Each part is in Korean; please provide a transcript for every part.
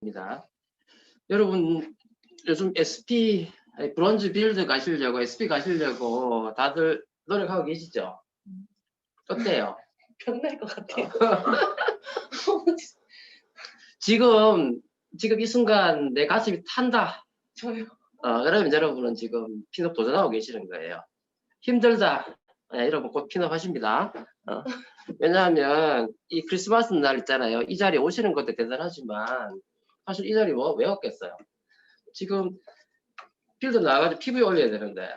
입니다. 여러분 요즘 SP 브론즈 빌드 가시려고 SP 가시려고 다들 노력하고 계시죠? 어때요? 변날 것 같아요. 지금 이 순간 내 가슴이 탄다. 저요. 여러분은 지금 핀업 도전하고 계시는 거예요. 힘들다. 여러분 곧 핀업 하십니다. 왜냐하면 이 크리스마스 날 있잖아요. 이 자리에 오시는 것도 대단하지만 사실 이 자리 왜 왔겠어요? 지금 필드 나가가지고 피부에 올려야 되는데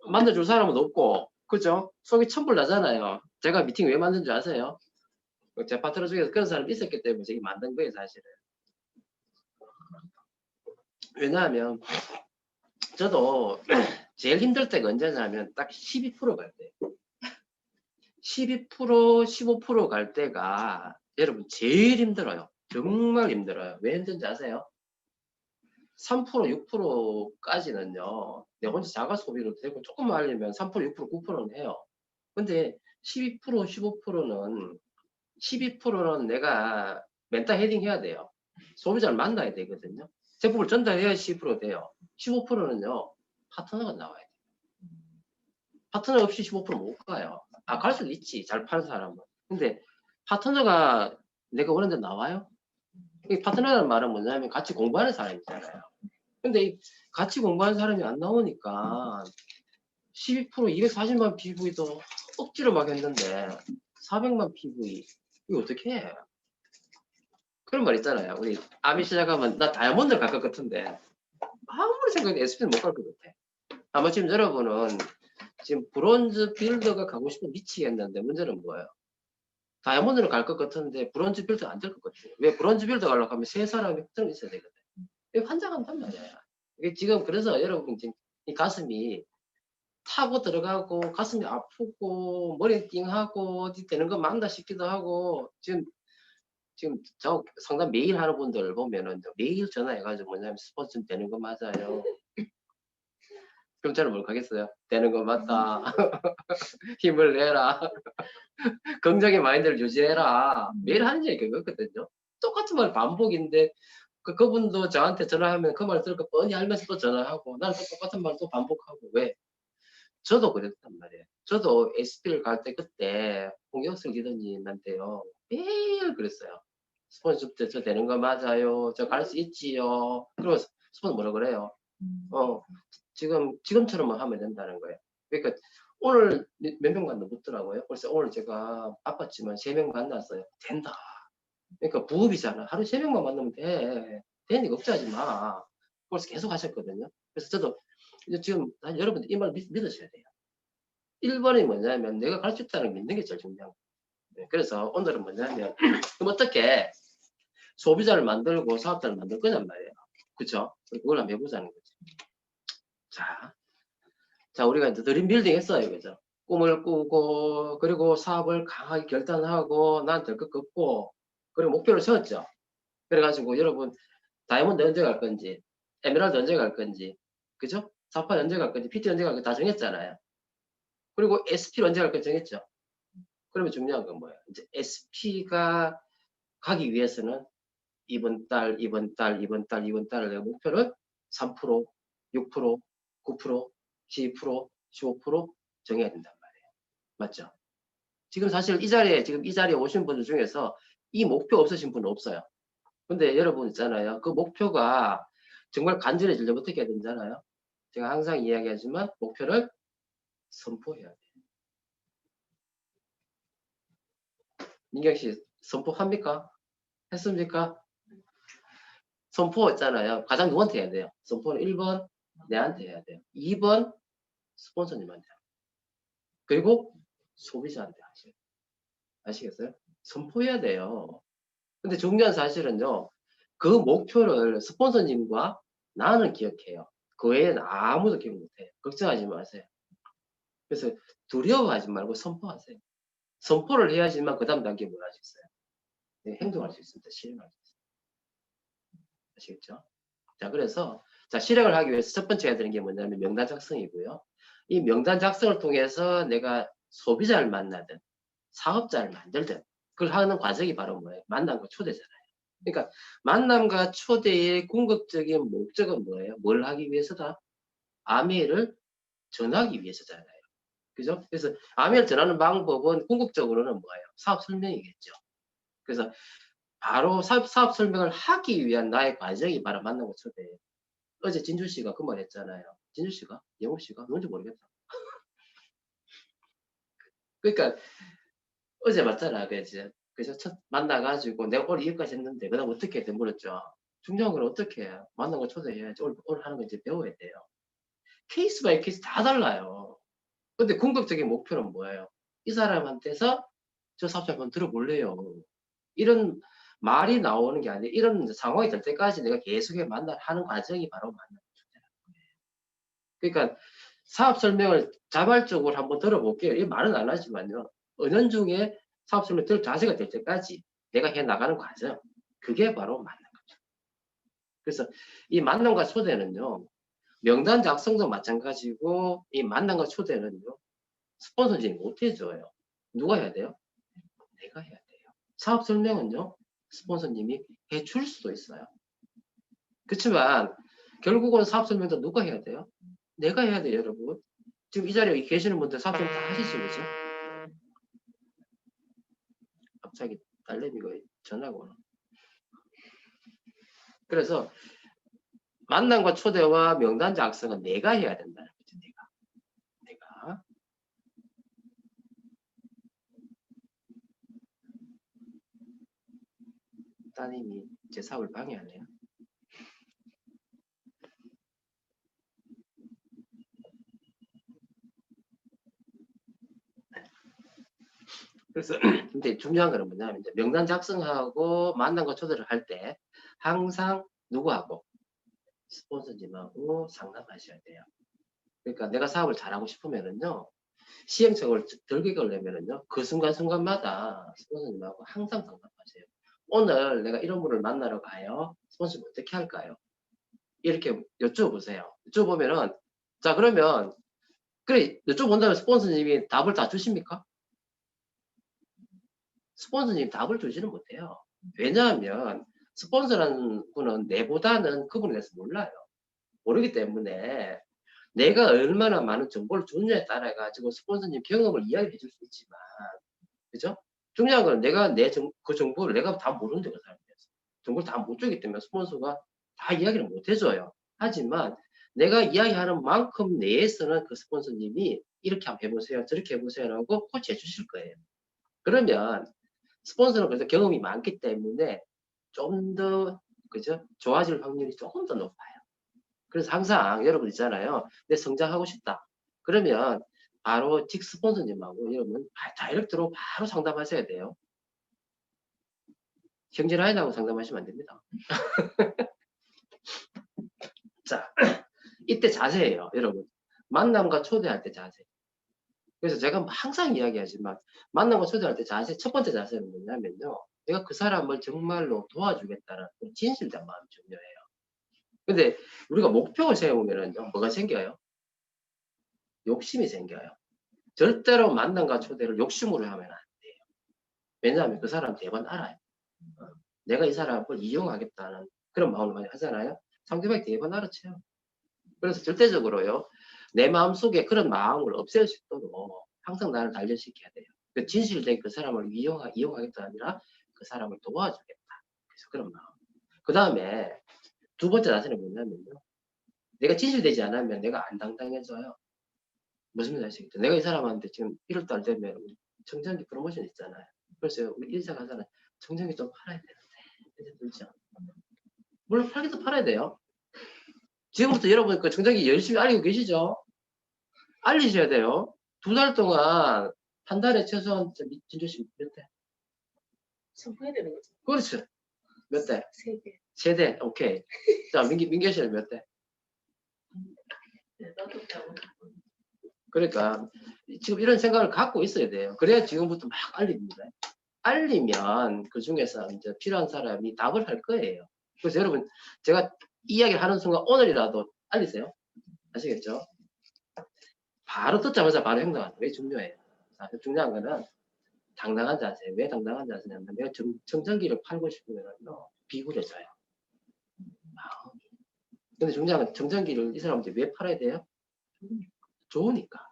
만들어줄 사람은 없고, 그죠? 속이 천불 나잖아요. 제가 미팅 왜 만든 줄 아세요? 제 파트너 중에서 그런 사람이 있었기 때문에 제가 만든 거예요, 사실은. 왜냐하면 저도 제일 힘들 때가 언제냐면 딱 12% 갈 때. 12%, 15% 갈 때가 여러분 제일 힘들어요. 정말 힘들어요. 왜 힘든지 아세요? 3%, 6%까지는요. 내 혼자 자가 소비로 되고 조금만 하려면 3%, 6%, 9%는 해요. 근데 12%, 15%는 12%는 내가 멘탈 헤딩 해야 돼요. 소비자를 만나야 되거든요. 제품을 전달해야 10% 돼요. 15%는요. 파트너가 나와야 돼요. 파트너 없이 15%못 가요. 갈 수도 있지. 잘 파는 사람은. 근데 파트너가 내가 원하는 데 나와요? 이 파트너라는 말은 뭐냐면 같이 공부하는 사람이잖아요. 근데 이 같이 공부하는 사람이 안 나오니까 12% 240만 PV도 억지로 막 했는데 400만 PV 이거 어떻게 해? 그런 말 있잖아요. 우리 아미 시작하면 나 다이아몬드를 갈 것 같은데 아무리 생각해도 SP는 못 갈 것 같아. 아마 지금 여러분은 지금 브론즈 빌더가 가고 싶으면 미치겠는데 문제는 뭐예요? 다이아몬드를 갈 것 같은데 브론즈 빌더 안 될 것 같아요. 왜 브론즈 빌더 가려고 하면 세 사람이 확정이 있어야 되거든. 이게 환장한단 말이야. 이게 지금 그래서 여러분 지금 이 가슴이 타고 들어가고 가슴이 아프고 머리 띵하고 어디 되는 거 맞나 싶기도 하고 지금 저 상담 매일 하는 분들 보면은 매일 전화해가지고 뭐냐면 스포츠 좀 되는 거 맞아요. 그럼 저는 뭘 하겠어요? 되는 거 맞다. 힘을 내라. 긍정의 마인드를 유지해라. 매일 하는 얘기 그거거든요. 똑같은 말 반복인데 그분도 저한테 전화하면 그 말 들을까 뻔히 알면서 또 전화하고 나는 또 똑같은 말 또 반복하고 왜? 저도 그랬단 말이에요. 저도 SP를 갈 때 그때 홍경석 리더님한테요. 매일 그랬어요. 스폰서 저 되는 거 맞아요. 저 갈 수 있지요. 그리고 스폰서 뭐라 그래요? 지금처럼만 하면 된다는 거예요. 그러니까 오늘 몇 명 만나 묻더라고요. 그래서 오늘 제가 바빴지만 3명 만났어요. 된다. 그러니까 부업이잖아. 하루 3명만 만나면 돼. 되니까 걱정하지 마. 그래서 계속 하셨거든요. 그래서 저도 지금 여러분들 이 말 믿으셔야 돼요. 1번이 뭐냐면 내가 갈 수 있다는 걸 믿는 게 제일 중요한 거예요. 그래서 오늘은 뭐냐면 그럼 어떻게 소비자를 만들고 사업자를 만들 거냔 말이에요. 그쵸? 그걸 한번 해보자는 거죠. 자, 우리가 이제 드림 빌딩 했어요. 그죠? 꿈을 꾸고, 그리고 사업을 강하게 결단하고, 난 될 것 같고, 그리고 목표를 세웠죠. 그래가지고 여러분, 다이아몬드 언제 갈 건지, 에메랄드 언제 갈 건지, 그죠? 사파 언제 갈 건지, PT 언제 갈 건지 다 정했잖아요. 그리고 SP를 언제 갈 건지 정했죠. 그러면 중요한 건 뭐예요? 이제 SP가 가기 위해서는 이번 달 내 목표를 3%, 6%, 9%, 12%, 15% 정해야 된단 말이에요. 맞죠? 지금 사실 지금 이 자리에 오신 분들 중에서 이 목표 없으신 분은 없어요. 근데 여러분 있잖아요. 그 목표가 정말 간절해지려면 어떻게 해야 되잖아요. 제가 항상 이야기하지만 목표를 선포해야 돼요. 민경 씨 선포합니까? 했습니까? 선포 있잖아요. 가장 누구한테 해야 돼요? 선포는 1번 내한테 해야 돼요. 2번 스폰서님한테. 그리고 소비자한테 아시겠어요? 선포해야 돼요. 근데 중요한 사실은요. 그 목표를 스폰서님과 나는 기억해요. 그 외에는 아무도 기억 못해요. 걱정하지 마세요. 그래서 두려워하지 말고 선포하세요. 선포를 해야지만 그 다음 단계 뭘 할 수 있어요? 네, 행동할 수 있습니다. 실행할 수 있어요. 아시겠죠? 자, 그래서 실행을 하기 위해서 첫 번째 해야 되는 게 뭐냐면 명단 작성이고요. 이 명단 작성을 통해서 내가 소비자를 만나든 사업자를 만들든 그걸 하는 과정이 바로 뭐예요? 만난 거 초대잖아요. 그러니까 만남과 초대의 궁극적인 목적은 뭐예요? 뭘 하기 위해서다? 아메이를 전하기 위해서잖아요. 그죠? 그래서 아메이를 전하는 방법은 궁극적으로는 뭐예요? 사업 설명이겠죠. 그래서 바로 사업 설명을 하기 위한 나의 과정이 바로 만남과 초대예요. 어제 진주 씨가 그 말 했잖아요. 진주 씨가? 영업 씨가? 누군지 모르겠다. 그러니까 어제 맞잖아. 그래서 첫 만나가지고 내가 오늘 여기까지 했는데 그다음 어떻게 해? 물었죠. 중요한 건 어떻게 해? 만난 거 초대해야지. 오늘 하는 거 이제 배워야 돼요. 케이스 바이 케이스 다 달라요. 근데 궁극적인 목표는 뭐예요? 이 사람한테서 저 사업 한번 들어볼래요. 이런 말이 나오는 게 아니라 이런 상황이 될 때까지 내가 계속해 하는 과정이 바로 만남 초대라는 거예요. 그러니까 사업 설명을 자발적으로 한번 들어볼게요. 이 말은 안 하지만요. 은연중에 사업 설명 들 자세가 될 때까지 내가 해 나가는 과정. 그게 바로 만남 거죠. 그래서 이 만남과 초대는요. 명단 작성도 마찬가지고 이 만남과 초대는요. 스폰서진이 못 해줘요. 누가 해야 돼요? 내가 해야 돼요. 사업 설명은요. 스폰서님이 해줄 수도 있어요. 그렇지만 결국은 사업 설명도 누가 해야 돼요? 내가 해야 돼요, 여러분. 지금 이 자리에 계시는 분들 사업 설명 다 하시죠, 그죠? 갑자기 딸내미가 전화가 오나. 그래서 만남과 초대와 명단 작성은 내가 해야 된다는 거죠. 내가. 따님이 제 사업을 방해하네요. 그래서 근데 중요한 거는 뭐냐면 이제 명단 작성하고 만남과 초대를 할 때 항상 누구하고 스폰서님하고 상담하셔야 돼요. 그러니까 내가 사업을 잘하고 싶으면은요. 시행착오를 덜 겪으려면은요. 그 순간순간마다 스폰서님하고 항상 상담하세요. 오늘 내가 이런 분을 만나러 가요. 스폰서님 어떻게 할까요? 이렇게 여쭤보세요. 여쭤보면은 자 그러면 그래 여쭤본다면 스폰서님이 답을 다 주십니까? 스폰서님 답을 주지는 못해요. 왜냐하면 스폰서라는 분은 내보다는 그분에 대해서 몰라요. 모르기 때문에 내가 얼마나 많은 정보를 주느냐에 따라 가지고 스폰서님 경험을 이야기해 줄 수 있지만 그죠? 중요한 건 내가 그 정보를 내가 다 모르는데 그 사람에 대해서 정보를 다 못 주기 때문에 스폰서가 다 이야기를 못 해줘요. 하지만 내가 이야기하는 만큼 내에서는 그 스폰서님이 이렇게 한번 해보세요. 저렇게 해보세요라고 코치해 주실 거예요. 그러면 스폰서는 그래서 경험이 많기 때문에 좀 더 그죠? 좋아질 확률이 조금 더 높아요. 그래서 항상 여러분 있잖아요. 내 성장하고 싶다. 그러면 바로 직 스폰서님하고 여러분 다이렉트로 바로 상담하셔야 돼요. 형제라인하고 상담하시면 안 됩니다. 자, 이때 자세예요, 여러분. 만남과 초대할 때 자세. 그래서 제가 항상 이야기하지만 만남과 초대할 때 자세, 첫 번째 자세는 뭐냐면요. 내가 그 사람을 정말로 도와주겠다는 진실된 마음이 중요해요. 근데 우리가 목표를 세우면은요, 뭐가 생겨요? 욕심이 생겨요. 절대로 만남과 초대를 욕심으로 하면 안 돼요. 왜냐하면 그 사람 대번 알아요. 내가 이 사람을 이용하겠다는 그런 마음을 많이 하잖아요. 상대방이 대번 알아채요. 그래서 절대적으로요. 내 마음속에 그런 마음을 없앨 수 있도록 항상 나를 단련시켜야 돼요. 그 진실된 그 사람을 이용하겠다 아니라 그 사람을 도와주겠다. 그래서 그런 마음. 그 다음에 두 번째 자세는 뭐냐면요. 내가 진실되지 않으면 내가 안 당당해져요. 무슨 말인지 아시겠죠? 내가 이 사람한테 지금 1월달 되면 청정기 프로모션 있잖아요. 그래서 우리 인사 가잖아요. 청정기 좀 팔아야 되는데. 그렇죠? 물론 팔기도 팔아야 돼요. 지금부터 여러분 그 청정기 열심히 알리고 계시죠? 알리셔야 돼요. 2달 동안 한 달에 최소한 진조씨 몇 대? 선포해야 되는 거죠. 그렇죠. 몇 대? 3개. 3대. 오케이. 자, 민규 씨는 몇 대? 네, 나도 그냥 그러니까 지금 이런 생각을 갖고 있어야 돼요. 그래야 지금부터 막 알립니다. 알리면 그 중에서 이제 필요한 사람이 답을 할 거예요. 그래서 여러분 제가 이야기를 하는 순간 오늘이라도 알리세요. 아시겠죠? 바로 듣자마자 바로 행동하는 게 중요해요. 자, 중요한 거는 당당한 자세. 왜 당당한 자세냐면 내가 청정기를 팔고 싶으면요. 비굴해져요. 마음이. 근데 중요한 건 정전기를 이 사람한테 왜 팔아야 돼요? 좋으니까.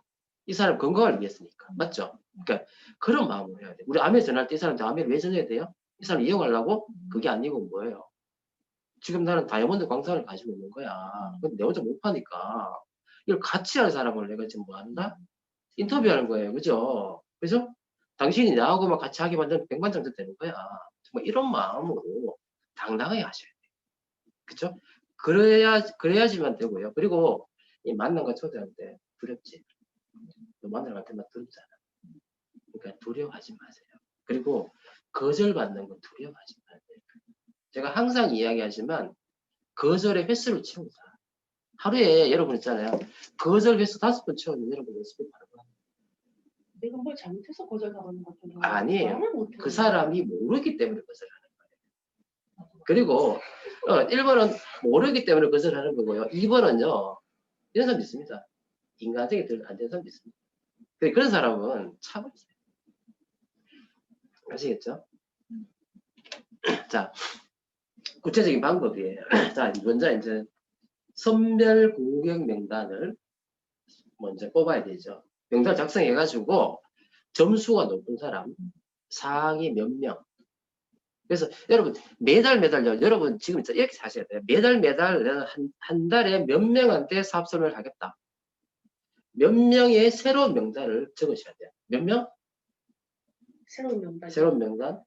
이 사람 건강을 위해서니까. 맞죠? 그러니까 그런 마음으로 해야 돼. 우리 암에 전할 때 이 사람한테 암에 왜 전해야 돼요? 이 사람 이용하려고? 그게 아니고 뭐예요? 지금 나는 다이아몬드 광산을 가지고 있는 거야. 근데 내 혼자 못 파니까 이걸 같이 할 사람을 내가 지금 뭐 한다? 인터뷰하는 거예요. 그죠? 그죠? 당신이 나하고만 같이 하게 만들면 백만장者되는 거야. 정말 이런 마음으로 당당하게 하셔야 돼요. 그죠? 그래야지만 되고요. 그리고 이 만난 거 초대할 때 두렵지. 너 만나러 갈 때만 두렵잖아. 그러니까 두려워하지 마세요. 그리고 거절받는 건 두려워하지 마세요. 제가 항상 이야기하지만 거절의 횟수를 채우자. 하루에 여러분 있잖아요. 거절 횟수 5번 채우면 여러분 연습이 바로 가. 내가 뭘 잘못해서 거절당하는 것 같은데. 아니에요. 말을 못해. 그 사람이 모르기 때문에 거절하는 거예요. 그리고 1번은 모르기 때문에 거절하는 거고요. 2번은요. 이런 사람 있습니다. 인간적이 안 되는 사람 있습니다. 근데 그런 사람은 참으세요. 아시겠죠? 자, 구체적인 방법이에요. 자, 먼저 이제 선별 고객 명단을 먼저 뽑아야 되죠. 명단 작성해가지고 점수가 높은 사람, 상위 몇 명. 그래서 여러분 매달 여러분 지금 이렇게 사셔야 돼요. 매달 한 달에 몇 명한테 사업 설명을 하겠다. 몇 명의 새로운 명단을 적으셔야 돼요. 몇 명? 새로운 명단. 새로운 명단?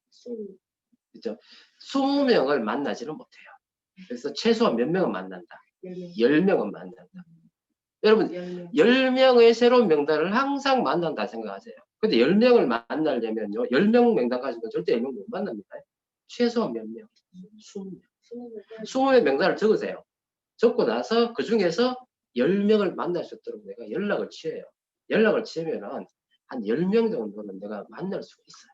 그렇죠. 20명을 만나지는 못해요. 그래서 최소한 몇 명은 만난다. 10명은 만난다. 여러분 10명의 새로운 명단을 항상 만난다 생각하세요. 근데 10명을 만나려면요. 10명 명단 가지고 절대 10명 못 만납니다. 최소한 몇 명? 20명. 20명 명단을 적으세요. 적고 나서 그 중에서 10명을 만날 수 있도록 내가 연락을 취해요. 연락을 취하면은 한 10명 정도는 내가 만날 수가 있어요.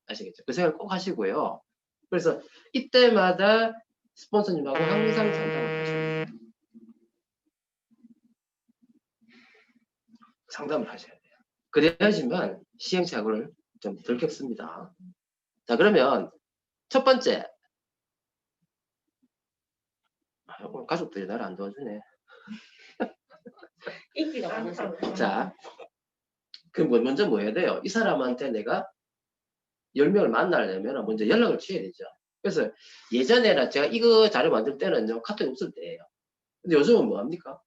아시겠죠? 그 생각 꼭 하시고요. 그래서 이때마다 스폰서님하고 항상 상담을 하셔야 돼요. 상담을 하셔야 돼요. 그래야지만 시행착오를 좀 덜 겪습니다. 자, 그러면 첫 번째. 오늘 가족들이 나를 안 도와주네. 인기가 많아서. 자, 그럼 먼저 뭐 해야 돼요? 이 사람한테 내가 10명을 만나려면 먼저 연락을 취해야 되죠. 그래서 예전에는 제가 이거 자료 만들 때는요, 카톡이 없을 때예요. 근데 요즘은 뭐 합니까?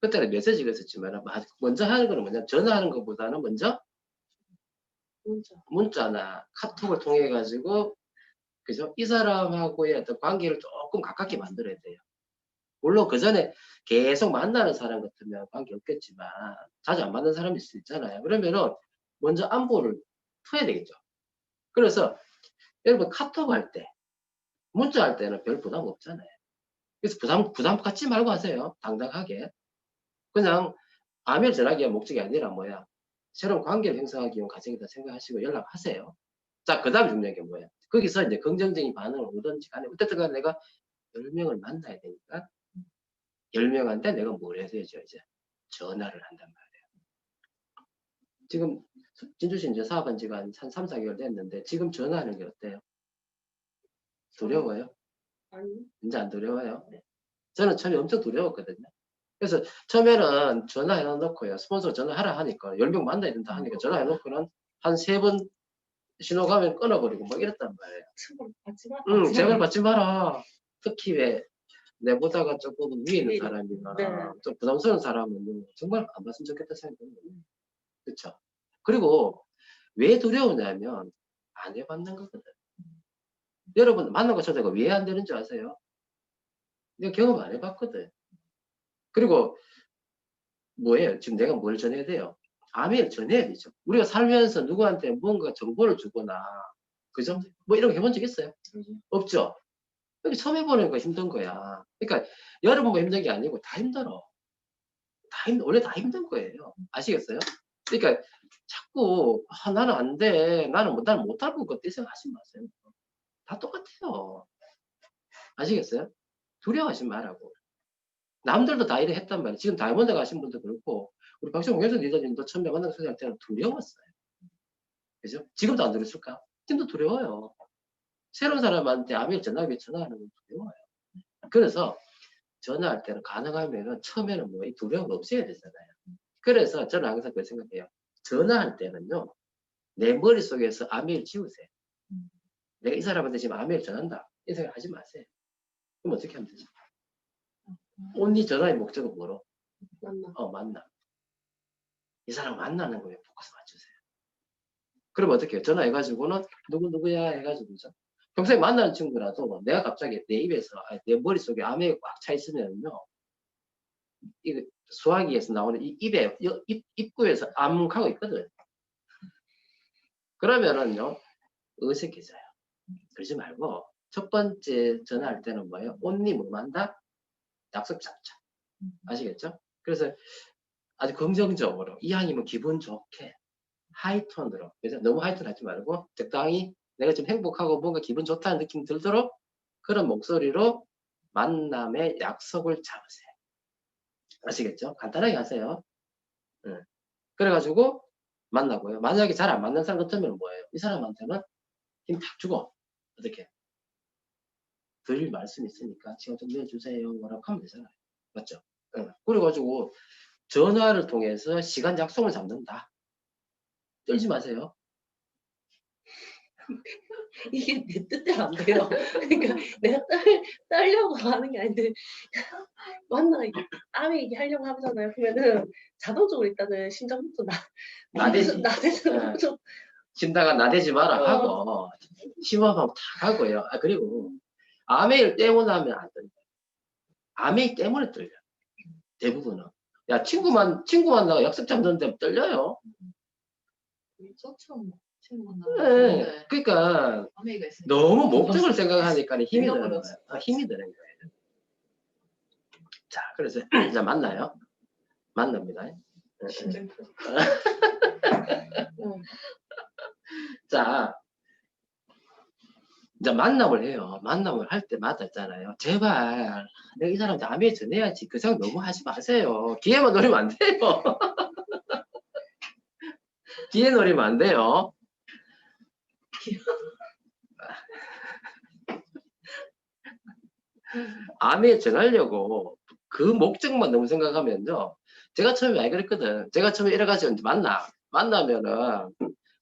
그때는 메시지가 있었지만 먼저 하는 거는 뭐냐? 전화하는 것보다는 먼저 문자나 카톡을 통해 가지고 그죠? 이 사람하고의 어떤 관계를 조금 가깝게 만들어야 돼요. 물론 그 전에 계속 만나는 사람 같으면 관계 없겠지만 자주 안 만나는 사람이 있을 수 있잖아요. 그러면은 먼저 안부를 풀어야 되겠죠. 그래서 여러분 카톡 할 때, 문자 할 때는 별 부담 없잖아요. 그래서 부담 갖지 말고 하세요. 당당하게. 그냥 아메일 전화기 위한 목적이 아니라 뭐야? 새로운 관계를 형성하기 위한 과정이다 생각하시고 연락하세요. 자, 그 다음 중요한 게 뭐야? 거기서 이제 긍정적인 반응을 오든지 간에 어쨌든 간에 내가 10명을 만나야 되니까 10명한테 내가 뭘 해야 되죠? 이제 전화를 한단 말이에요. 지금 진주씨 이제 사업한 지가 한 3, 4개월 됐는데 지금 전화하는 게 어때요? 두려워요? 아니. 이제 안 두려워요? 저는 처음에 엄청 두려웠거든요. 그래서 처음에는 전화해놓고요. 스폰서 전화하라 하니까 10명 만나야 된다 하니까 전화해놓고는 한 3번 신호 가면 끊어버리고 뭐 이랬단 말이에요. 제발 받지 마라. 특히 왜 내보다가 조금 위에 있는 사람이나 네. 좀 부담스러운 사람은 정말 안 봤으면 좋겠다 생각합니다. 그렇죠? 그리고 왜 두려우냐면 안 해봤는 거거든. 여러분 만난 거 초대가 왜 안 되는 줄 아세요? 내가 경험 안 해봤거든. 그리고 뭐예요? 지금 내가 뭘 전해야 돼요? 아멘 전해야 되죠. 우리가 살면서 누구한테 뭔가 정보를 주거나 그죠? 뭐 이런 거 해본 적 있어요? 없죠? 이렇게 처음 해보는 거 힘든 거야. 그러니까 여러분만 힘든 게 아니고 다 힘들어. 원래 다 힘든 거예요. 아시겠어요? 그러니까 자꾸 나는 안 돼. 나는 못할 것 같아. 이 생각하지 마세요. 다 똑같아요. 아시겠어요? 두려워하지 말라고. 남들도 다 이래 했단 말이에요. 지금 다이아몬드 가신 분도 그렇고 우리 박정호 교수 리더님도 처음에 만나서 소개할 때는 두려웠어요. 그죠? 지금도 안 두렵을까? 지금도 두려워요. 새로운 사람한테 아메일 전화기 전화하는 건 두려워요. 그래서 전화할 때는 가능하면은 처음에는 뭐 이 두려움 없애야 되잖아요. 그래서 저는 항상 그 생각해요. 전화할 때는요, 내 머릿속에서 아메일 지우세요. 내가 이 사람한테 지금 아메일 전한다. 이 생각 하지 마세요. 그럼 어떻게 하면 되죠? 온리 전화의 목적은 뭐로? 만나. 만나. 이 사람 만나는 거에 포커스 맞추세요. 그럼 어떻게 해요? 전화해가지고는 누구야 해가지고죠. 평소에 만나는 친구라도 내가 갑자기 내 입에서, 내 머릿속에 아메이 꽉 차 있으면요. 이 수화기에서 나오는 이 입에, 입구에서 암하고 있거든. 그러면은요, 어색해져요. 그러지 말고, 첫 번째 전화할 때는 뭐예요? 온리 뭐 만다? 약속 잡자. 아시겠죠? 그래서 아주 긍정적으로, 이왕이면 기분 좋게, 하이톤으로. 그래서 너무 하이톤 하지 말고, 적당히 내가 좀 행복하고 뭔가 기분 좋다는 느낌 들도록 그런 목소리로 만남의 약속을 잡으세요. 아시겠죠? 간단하게 하세요. 응. 그래가지고 만나고요. 만약에 잘 안 맞는 사람 같으면 뭐예요? 이 사람한테는 힘 탁 주고, 어떻게? 드릴 말씀 있으니까 시간 좀 내주세요. 뭐라고 하면 되잖아요. 맞죠? 응. 그래가지고 전화를 통해서 시간 약속을 잡는다. 떨지 마세요. 이게 내 뜻대로 안 돼요. 그러니까 내가 떨려고 하는 게 아닌데 만나 아메 얘기하려고 하잖아요. 그러면은 자동적으로 일단은 심장부터 나대지. 나대서 심다가 나대지 마라 하고 심호흡하고 탁 하고요. 그리고 아메일 때문에 하면 안 된다. 아메일 때문에 떨려. 대부분은. 야, 친구 만나고 약속 잡는데 떨려요. 저처럼 친구 네. 만나면 그러니까 아메이가 있으니까 너무 목적을 생각하니까 힘이 내가 드는 거예요. 몰랐어. 힘이 드는 거예요. 자, 그래서 자 만나요. 만납니다. 심장 자, 이제 만남을 해요. 만남을 할 때마다 있잖아요. 제발 내가 이 사람한테 아메 전해야지. 그 생각 너무 하지 마세요. 기회만 노리면 안 돼요. 기회 노리면 안 돼요. 아메 전하려고 그 목적만 너무 생각하면요. 제가 처음에 왜 그랬거든. 제가 처음에 이래가지고 이제 만나면은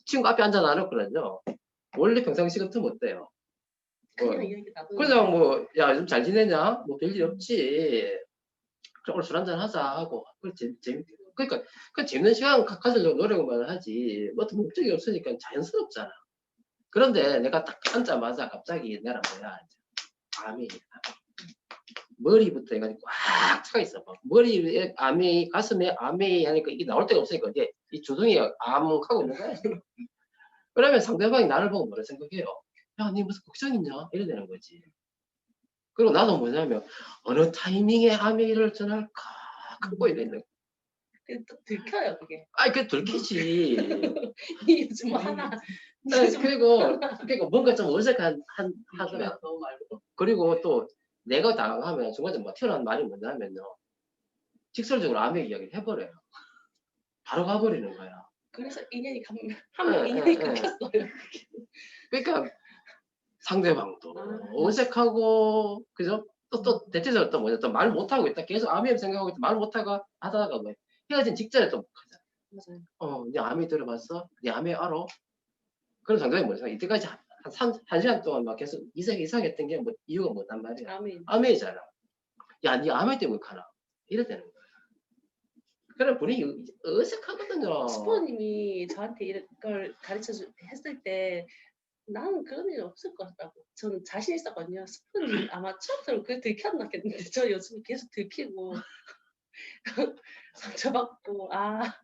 친구 앞에 앉아 나눴거든요. 원래 평상시 같으면 어때요? 그냥 이야기 나도 그냥 뭐, 야, 요즘 잘 지내냐? 뭐 별일 없지. 그래, 오늘 술 한잔 하자 하고. 재밌게. 그러니까, 그 재밌는 시간 가지려고 노력만 하지. 뭐 어떤 목적이 없으니까 자연스럽잖아. 그런데 내가 딱 앉자마자 갑자기 내가 뭐야. 암이, 머리부터 해가지고 꽉 차 있어. 머리에 암이, 가슴에 암이 하니까 이게 나올 데가 없으니까 이제 이 주둥이가 암하고 있는 거야. 그러면 상대방이 나를 보고 뭐라 생각해요? 야, 니 무슨 걱정 있냐? 이래 되는 거지. 그리고 나도 뭐냐면 어느 타이밍에 아메이를 전할까 갖고 있는 거야. 또 들켜요 그게. 그 들키지. 이 요즘 뭐 하나 그리고 뭔가 좀 어색한 하더라. 너무 말고 그리고 또 내가 당하면 중간에 뭐 튀어나온 말이 뭐냐면요. 직설적으로 아메이 이야기를 해버려요. 바로 가버리는 거야. 그래서 인연이 한번 인연이 끊겼어요. 그러니까 상대방도 어색하고 그죠? 또 대체적으로 또 뭐냐 또 말 못하고 있다 계속 아미엠 생각하고 있다 말 못하고 하다가 뭐 헤어진 직전에 또 하잖아. 맞아요. 네 아미 들어봤어? 네 아미 알아? 그럼 상대방이 뭐지? 이때까지 한 시간 동안 막 계속 이상했던 게 뭐 이유가 뭐단 말이야? 아미잖아. 야, 네 아미 때문에 가나? 이래 되는 거야. 그래 분위기 어색하거든요. 스포님이 저한테 이걸 했을 때 나는 그런 일 없을 것 같다고. 저는 자신 있었거든요. 스포님 아마 처음부터 그게 들켰나겠는데 저 요즘 계속 들키고 상처받고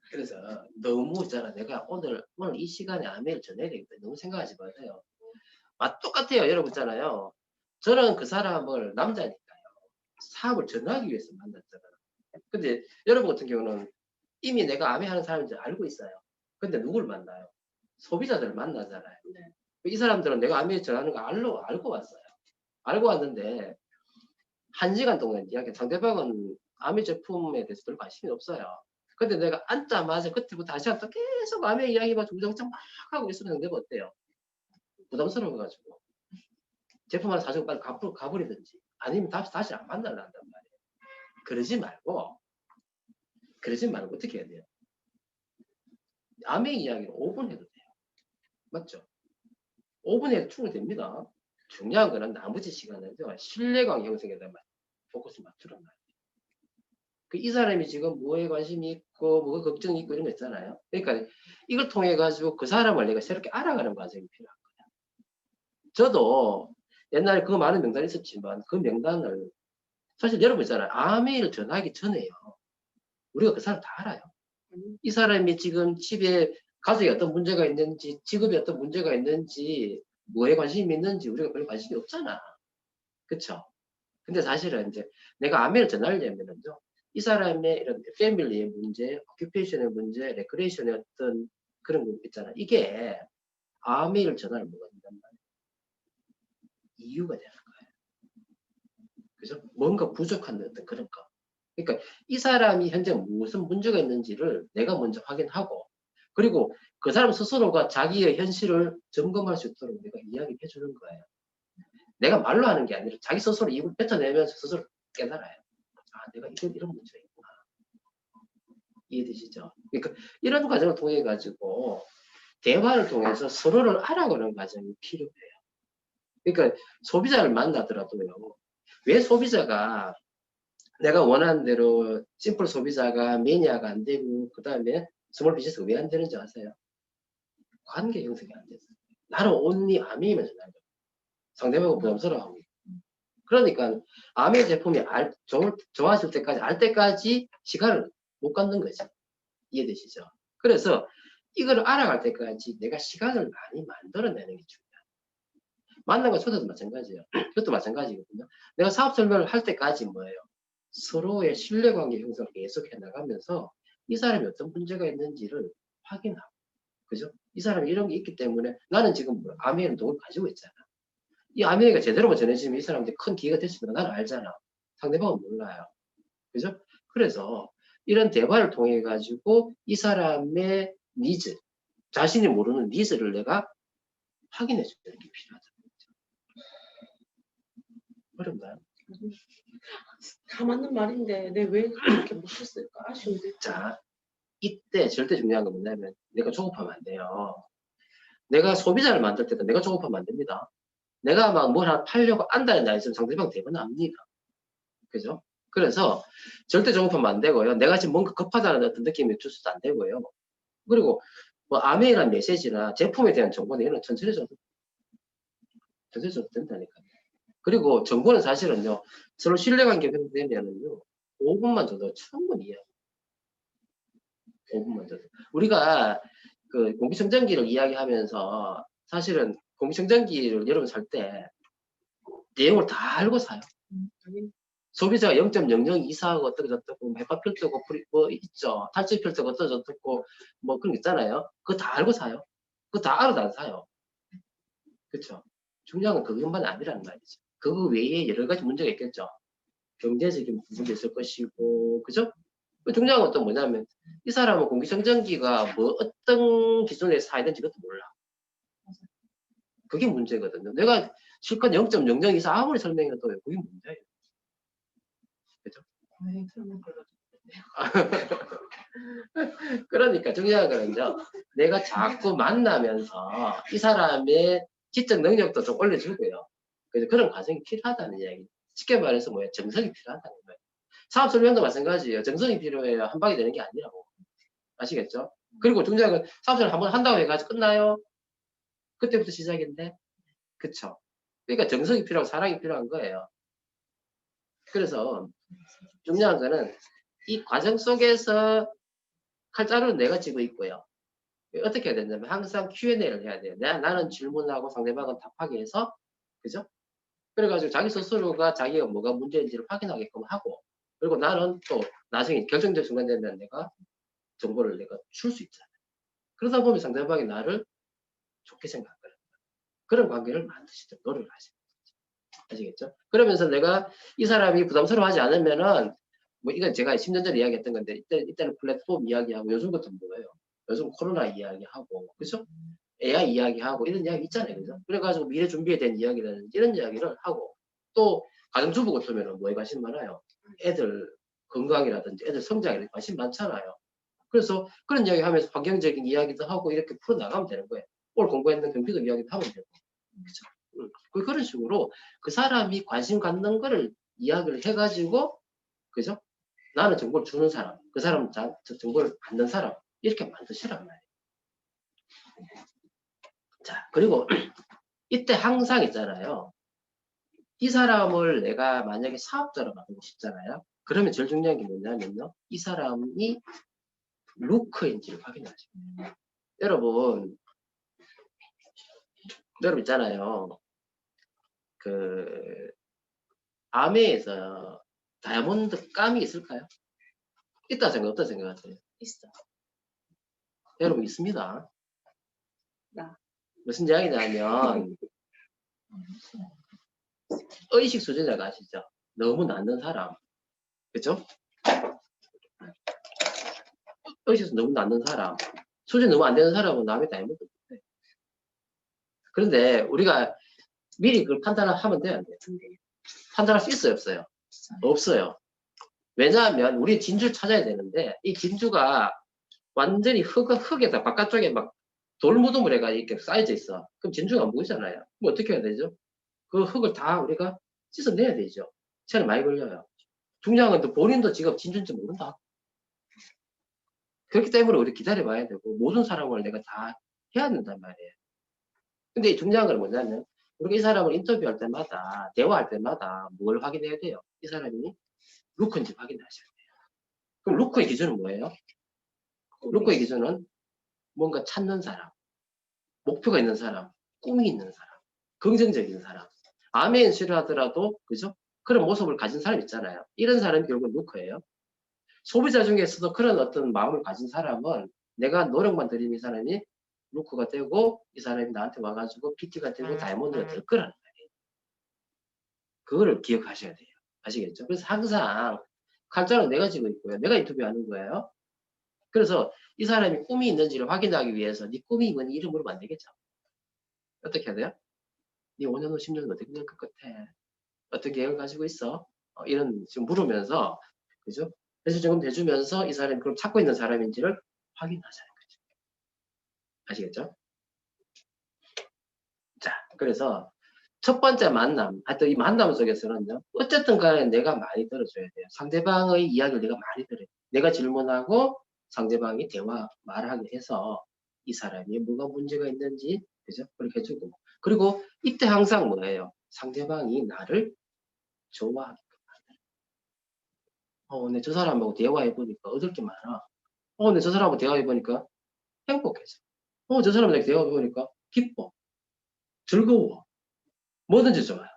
그래서 너무 있잖아. 내가 오늘 이 시간에 아메를 전해야 되겠다. 너무 생각하지 마세요. 똑같아요. 여러분 있잖아요. 저는 그 사람을 남자니까요. 사업을 전하기 위해서 만났잖아요. 근데 여러분 같은 경우는 이미 내가 아메 하는 사람인지 알고 있어요. 근데 누굴 만나요? 소비자들을 만나잖아요. 네. 이 사람들은 내가 아메 전하는 거 알고 왔어요. 알고 왔는데 1시간 동안 이야기 상대방은 아메 제품에 대해서 별 관심이 없어요. 근데 내가 앉자마자 그때부터 1시간 또 계속 아메 이야기만 주정장 막 하고 있으면 내가 어때요? 부담스러워가지고. 제품 하나 사주고 빨리 가버리든지 아니면 다시 안 만나려 한단 말이에요. 그러지 말고 어떻게 해야 돼요? 남의 이야기는 5분 해도 돼요. 맞죠? 5분 해도 충분히 됩니다. 중요한 거는 나머지 시간은 신뢰관 형성에다 포커스 맞추란 말이에요. 이 사람이 지금 뭐에 관심이 있고 뭐가 걱정이 있고 이런 거 있잖아요. 그러니까 이걸 통해 가지고 그 사람을 내가 새롭게 알아가는 과정이 필요한 거예요. 저도 옛날에 그 많은 명단이 있었지만 그 명단을 사실 여러분 있잖아요. 아메이를 전화하기 전에요. 우리가 그 사람 다 알아요. 이 사람이 지금 집에 가족에 어떤 문제가 있는지, 직업에 어떤 문제가 있는지, 뭐에 관심이 있는지 우리가 별로 관심이 없잖아. 그쵸? 근데 사실은 이제 내가 아메이를 전하려면은요, 이 사람의 이런 패밀리의 문제, 오큐페이션의 문제, 레크레이션의 어떤 그런 거 있잖아. 이게 아메이를 전하는 뭐가 된단 말이야. 이유가 되는 거예요. 그죠? 뭔가 부족한 어떤 그런 거. 그러니까 이 사람이 현재 무슨 문제가 있는지를 내가 먼저 확인하고, 그리고 그 사람 스스로가 자기의 현실을 점검할 수 있도록 내가 이야기해 주는 거예요. 내가 말로 하는 게 아니라 자기 스스로 입을 뱉어내면서 스스로 깨달아요. 아, 내가 이런 문제가 있구나. 이해되시죠? 그러니까 이런 과정을 통해 가지고 대화를 통해서 서로를 알아가는 과정이 필요해요. 그러니까 소비자를 만나더라도요. 왜 소비자가 내가 원하는 대로 심플 소비자가 매니아가 안 되고 그 다음에 스몰 비즈니스가 왜 안 되는지 아세요? 관계 형성이 안 됐어요. 나는 온리 아미면 된다는 거예요. 상대방은 부담스러워하고. 그러니까 아미 제품이 좋아질 때까지 알 때까지 시간을 못 갖는 거죠. 이해되시죠? 그래서 이걸 알아갈 때까지 내가 시간을 많이 만들어내는 게 중요해요. 만난 거 저도 마찬가지예요. 그것도 마찬가지거든요. 내가 사업 설명을 할 때까지 뭐예요? 서로의 신뢰관계 형성을 계속해 나가면서 이 사람이 어떤 문제가 있는지를 확인하고, 그죠? 이 사람이 이런 게 있기 때문에 나는 지금 아미의 동을 가지고 있잖아. 이 아미가 제대로만 전해지면 이 사람한테 큰 기회가 됐으면 나는 알잖아. 상대방은 몰라요. 그죠? 그래서 이런 대화를 통해 가지고 이 사람의 니즈, 자신이 모르는 니즈를 내가 확인해 주는 게 필요하다. 어렵나요? 다 맞는 말인데 내가 왜 그렇게 못했을까 아쉬운데. 자, 이때 절대 중요한 건 뭐냐면 내가 조급하면 안 돼요. 내가 소비자를 만들 때도 내가 조급하면 안 됩니다. 내가 막 뭘 하나 팔려고 안다는 날 있으면 상대방 대부분 압니다. 그죠? 그래서 절대 조급하면 안 되고요. 내가 지금 뭔가 급하다는 어떤 느낌이 들수도 안 되고요. 그리고 뭐 아메이란 메시지나 제품에 대한 정보는 이런 천천히 줘도 된다니까요. 그리고 정보는 사실은요. 서로 신뢰관계 형성되면은요. 5분만 줘도 충분히 이해해요. 5분만 줘도. 우리가 그 공기청정기를 이야기하면서 사실은 공기청정기를 여러분 살 때 내용을 다 알고 사요. 소비자가 0.0024하고 어떻게 저떻고 헤파 필터고 뭐 있죠. 탈취 필터가 어떻게 저떻고 뭐 그런 게 있잖아요. 그거 다 알고 사요. 그거 다 알아도 안 사요. 그렇죠. 중요한 건 그것만 아니라는 말이죠. 그거 외에 여러 가지 문제가 있겠죠. 경제적인 부분도 있을 것이고, 그죠? 중요한 건 또 뭐냐면 이 사람은 공기청정기가 뭐 어떤 기준에 사야 되는지 그것도 몰라. 그게 문제거든요. 내가 실컷 0.0024 아무리 설명해도 그게 문제예요. 그죠? 그러니까 중요한 거는요. 내가 자꾸 만나면서 이 사람의 지적 능력도 좀 올려주고요. 그래서 그런 과정이 필요하다는 이야기. 쉽게 말해서 뭐예요? 정성이 필요하다는 거예요. 사업 설명도 마찬가지예요. 정성이 필요해요. 한 방에 되는 게 아니라고. 아시겠죠? 그리고 중요한 건 사업 설명 한번 한다고 해가지고 끝나요? 그때부터 시작인데. 그쵸? 그러니까 정성이 필요하고 사랑이 필요한 거예요. 그래서 중요한 거는 이 과정 속에서 칼자루는 내가 쥐고 있고요. 어떻게 해야 되냐면 항상 Q&A를 해야 돼요. 나는 질문하고 상대방은 답하게 해서, 그죠? 그래가지고 자기 스스로가 자기가 뭐가 문제인지를 확인하게끔 하고, 그리고 나는 또 나중에 결정적 순간 되면 내가 정보를 내가 줄 수 있잖아요. 그러다 보면 상대방이 나를 좋게 생각할 거예요. 그런 관계를 만드시도록 노력을 하시는 거죠. 아시겠죠? 그러면서 내가 이 사람이 부담스러워하지 않으면은, 뭐 이건 제가 10년 전에 이야기했던 건데, 이때는 플랫폼 이야기하고 요즘 같은 뭐예요? 요즘 코로나 이야기하고, 그죠? AI 이야기하고 이런 이야기 있잖아요. 그죠? 그래가지고 미래 준비에 대한 이야기라든지 이런 이야기를 하고 또 가정주부 같으면 뭐에 관심 많아요? 애들 건강이라든지 애들 성장에 관심 많잖아요. 그래서 그런 이야기 하면서 환경적인 이야기도 하고 이렇게 풀어나가면 되는 거예요. 오늘 공부했는 경비도 이야기도 하면 되고. 그죠? 그런 식으로 그 사람이 관심 갖는 거를 이야기를 해가지고, 그죠? 나는 정보를 주는 사람, 그 사람은 정보를 받는 사람, 이렇게 만드시란 말이에요. 자, 그리고 이때 항상 있잖아요. 이 사람을 내가 만약에 사업자로 만들고 싶잖아요. 그러면 제일 중요한 게 뭐냐면요. 이 사람이 루크인지를 확인하죠. 여러분 있잖아요. 그 아메에서 다이아몬드 감이 있을까요? 있다 생각, 없다 생각하세요? 있어. 여러분 있습니다. 나. 무슨 이야기냐면 의식 수준이라고 아시죠? 너무 낮는 사람, 그죠? 의식 너무 낮는 사람, 수준이 너무 안 되는 사람은 남의 다이아몬드 못해. 그런데 우리가 미리 그걸 판단을 하면 돼요, 안 돼요? 판단할 수 있어요, 없어요? 없어요. 왜냐하면 우리 진주를 찾아야 되는데 이 진주가 완전히 흙에다 바깥쪽에 막 돌무덤을 해가 이렇게 쌓여져 있어. 그럼 진주가 안 보이잖아요. 그럼 어떻게 해야 되죠? 그 흙을 다 우리가 씻어내야 되죠. 시간이 많이 걸려요. 중요한 건 또 본인도 지금 진주인지 모른다. 그렇기 때문에 우리 기다려봐야 되고 모든 사람을 내가 다 해야 된단 말이에요. 근데 중요한 건 뭐냐면 우리가 이 사람을 인터뷰할 때마다 대화할 때마다 뭘 확인해야 돼요? 이 사람이 루크인지 확인하셔야 돼요. 그럼 루크의 기준은 뭐예요? 루크의 기준은 뭔가 찾는 사람, 목표가 있는 사람, 꿈이 있는 사람, 긍정적인 사람. 아멘 싫어하더라도 그죠? 그런 모습을 가진 사람 있잖아요. 이런 사람이 결국 루크예요. 소비자 중에서도 그런 어떤 마음을 가진 사람은 내가 노력만 들이면 이 사람이 루크가 되고 이 사람이 나한테 와가지고 PT가 되고 다이아몬드가 될 거라는 말이에요. 그거를 기억하셔야 돼요. 아시겠죠? 그래서 항상 칼자는 내가 지고 있고요. 내가 인터뷰하는 거예요. 그래서 이 사람이 꿈이 있는지를 확인하기 위해서 네 꿈이 뭔 이름 물으면 안 되겠죠. 어떻게 해야 돼요? 네 5년 후 10년 후 어떻게 될 것 같아? 어떤 계획을 가지고 있어? 이런 지금 물으면서 그죠? 그래서 조금 대주면서 이 사람이 그럼 찾고 있는 사람인지를 확인하자는 거죠. 아시겠죠? 자, 그래서 첫 번째 만남, 하여튼 이 만남 속에서는요, 어쨌든 간에 내가 많이 들어줘야 돼요. 상대방의 이야기를 내가 많이 들어요. 내가 질문하고 상대방이 대화, 말하게 해서 이 사람이 뭐가 문제가 있는지, 그죠? 그렇게 해주고. 그리고 이때 항상 뭐예요? 상대방이 나를 좋아하게끔 만들어. 내 저 사람하고 대화해보니까 얻을 게 많아. 내 저 사람하고 대화해보니까 행복해져. 저 사람하고 대화해보니까 기뻐. 즐거워. 뭐든지 좋아요.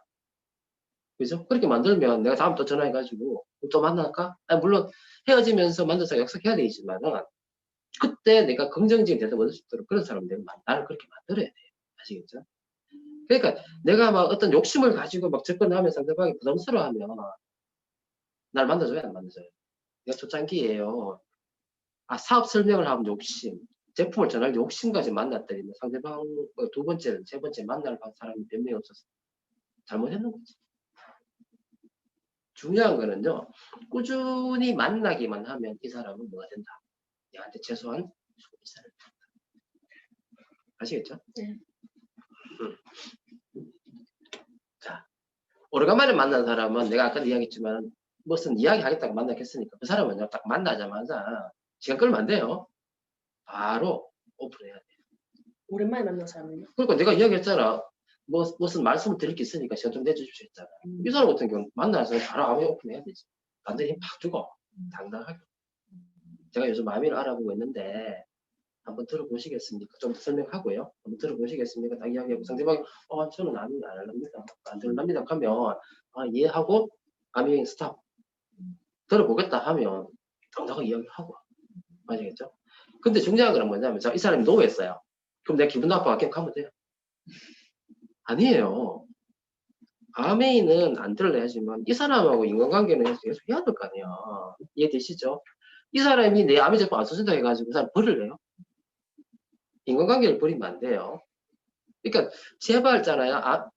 그죠? 그렇게 만들면 내가 다음 또 전화해가지고 또 만날까? 물론 헤어지면서 만나서 약속해야 되지만은 그때 내가 긍정적인 대답을 얻을 수 있도록 그런 사람 나를 그렇게 만들어야 돼요. 아시겠죠? 그러니까 내가 막 어떤 욕심을 가지고 막 접근하면 상대방이 부담스러워하면 날 만나줘야 안 만나줘요. 내가 초창기예요. 사업 설명을 하면 욕심, 제품을 전할 욕심까지 만났더니 상대방 두 번째, 세 번째 만날 사람이 몇 명이 없어서 잘못했는 거지. 중요한 거는요, 꾸준히 만나기만 하면 이 사람은 뭐가 된다? 얘한테 최소한 소비자를 된다. 아시겠죠? 네. 자, 오래간만에 만난 사람은 내가 아까 이야기했지만 무슨 이야기 하겠다고 만나겠으니까 그 사람은요, 딱 만나자마자 시간 끌면 안 돼요. 바로 오픈해야 돼요. 오랜만에 만난 사람은요? 그러니까 내가 이야기했잖아. 무슨 말씀을 드릴 게 있으니까 시간 좀 내주십시오 했잖아. 이 사람 같은 경우는 만나서 바로 아무 오픈해야 되지. 반대로 힘 팍 주고 당당하게. 제가 요즘 마음을 알아보고 있는데 한번 들어보시겠습니까? 좀 설명하고요. 한번 들어보시겠습니까? 딱 이야기하고 상대방이 저는 안 합니다. 안 들랍니다. 하면 이해하고 아미 스탑 들어보겠다 하면 당당하게 이야기하고 아시겠죠? 근데 중요한 건 뭐냐면 이 사람이 노했어요. 그럼 내가 기분 나빠가 그냥 가면 돼요. 아니에요. 아메이는 안 들을래 하지만 이 사람하고 인간관계는 계속 해야 될 거 아니야. 이해되시죠? 이 사람이 내 아메 제품 안 써준다 해가지고 그 사람 버릴래요? 인간관계를 버리면 안 돼요. 그러니까 제발 있잖아요.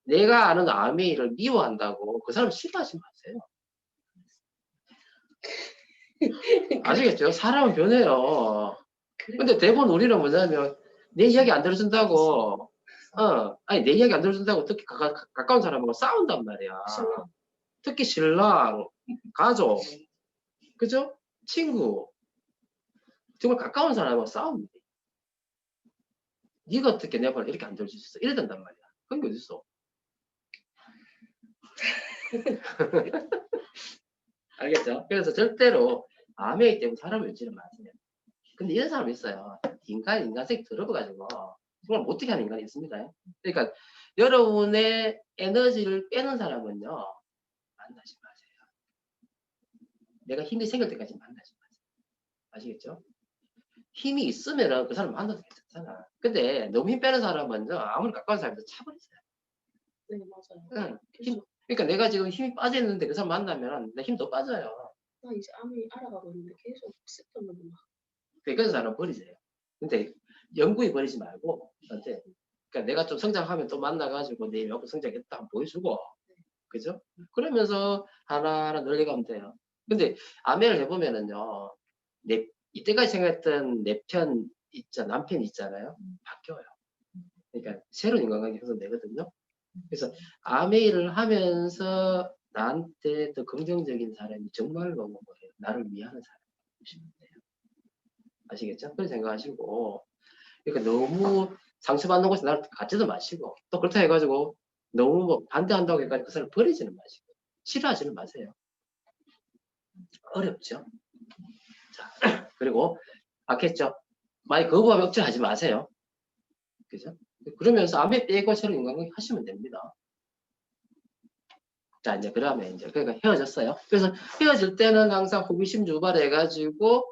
내가 아는 아메이를 미워한다고 그 사람 싫어하지 마세요. 아시겠죠? 사람은 변해요. 근데 대부분 우리는 뭐냐면 내 이야기 안 들어준다고 아니 내 이야기 안 들어준다고 특히 가까운 사람하고 싸운단 말이야. 신랑. 특히 신랑, 가족, 그죠? 친구, 정말 가까운 사람하고 싸우면 돼. 네가 어떻게 내 말을 이렇게 안 들어줄 수 있어? 이래 된단 말이야. 그런 게 어딨어? 알겠죠? 그래서 절대로 아메이 때문에 사람을 잃지는 마세요. 근데 이런 사람이 있어요. 인간색이 더러워가지고 정말 못되게 하는 인간이 있습니다. 그러니까 여러분의 에너지를 빼는 사람은요. 만나지 마세요. 내가 힘이 생길 때까지 만나지 마세요. 아시겠죠? 힘이 있으면은 그 사람 만나도 괜찮잖아. 근데 너무 힘 빼는 사람은요. 아무리 가까운 사람도 차버리세요. 네, 맞아요. 응. 그래서 그러니까 내가 지금 힘이 빠져있는데 그 사람 만나면 내 힘 더 빠져요. 나 이제 아무리 알아가고 있는데 계속 쓸데없는 막. 그런 사람 버리세요. 근데 영구히 버리지 말고 저한테 그러니까 내가 좀 성장하면 또 만나가지고 내 여고 성장했다 한번 보여주고 그죠? 그러면서 하나하나 늘려가면 돼요. 근데 아메를 해보면은요 이때까지 생각했던 내 편 남편 있잖아요 바뀌어요. 그러니까 새로운 인간관계 형성되거든요. 그래서 아메이를 하면서 나한테 더 긍정적인 사람이 정말로 뭐예요? 나를 위하는 사람이 보시면 돼요. 아시겠죠? 그런 생각하시고 그러니까 너무 상처받는 곳에 나를 갖지도 마시고 또 그렇다 해가지고 너무 뭐 반대한다고 해가지고 그 사람을 버리지는 마시고 싫어하지는 마세요. 어렵죠? 자, 그리고 아겠죠? 많이 거부하면 억제하지 마세요. 그죠? 그러면서 아메 빼고 새로운 인간관계 하시면 됩니다. 자, 이제 그러면 이제 그러니까 헤어졌어요. 그래서 헤어질 때는 항상 호기심 유발해가지고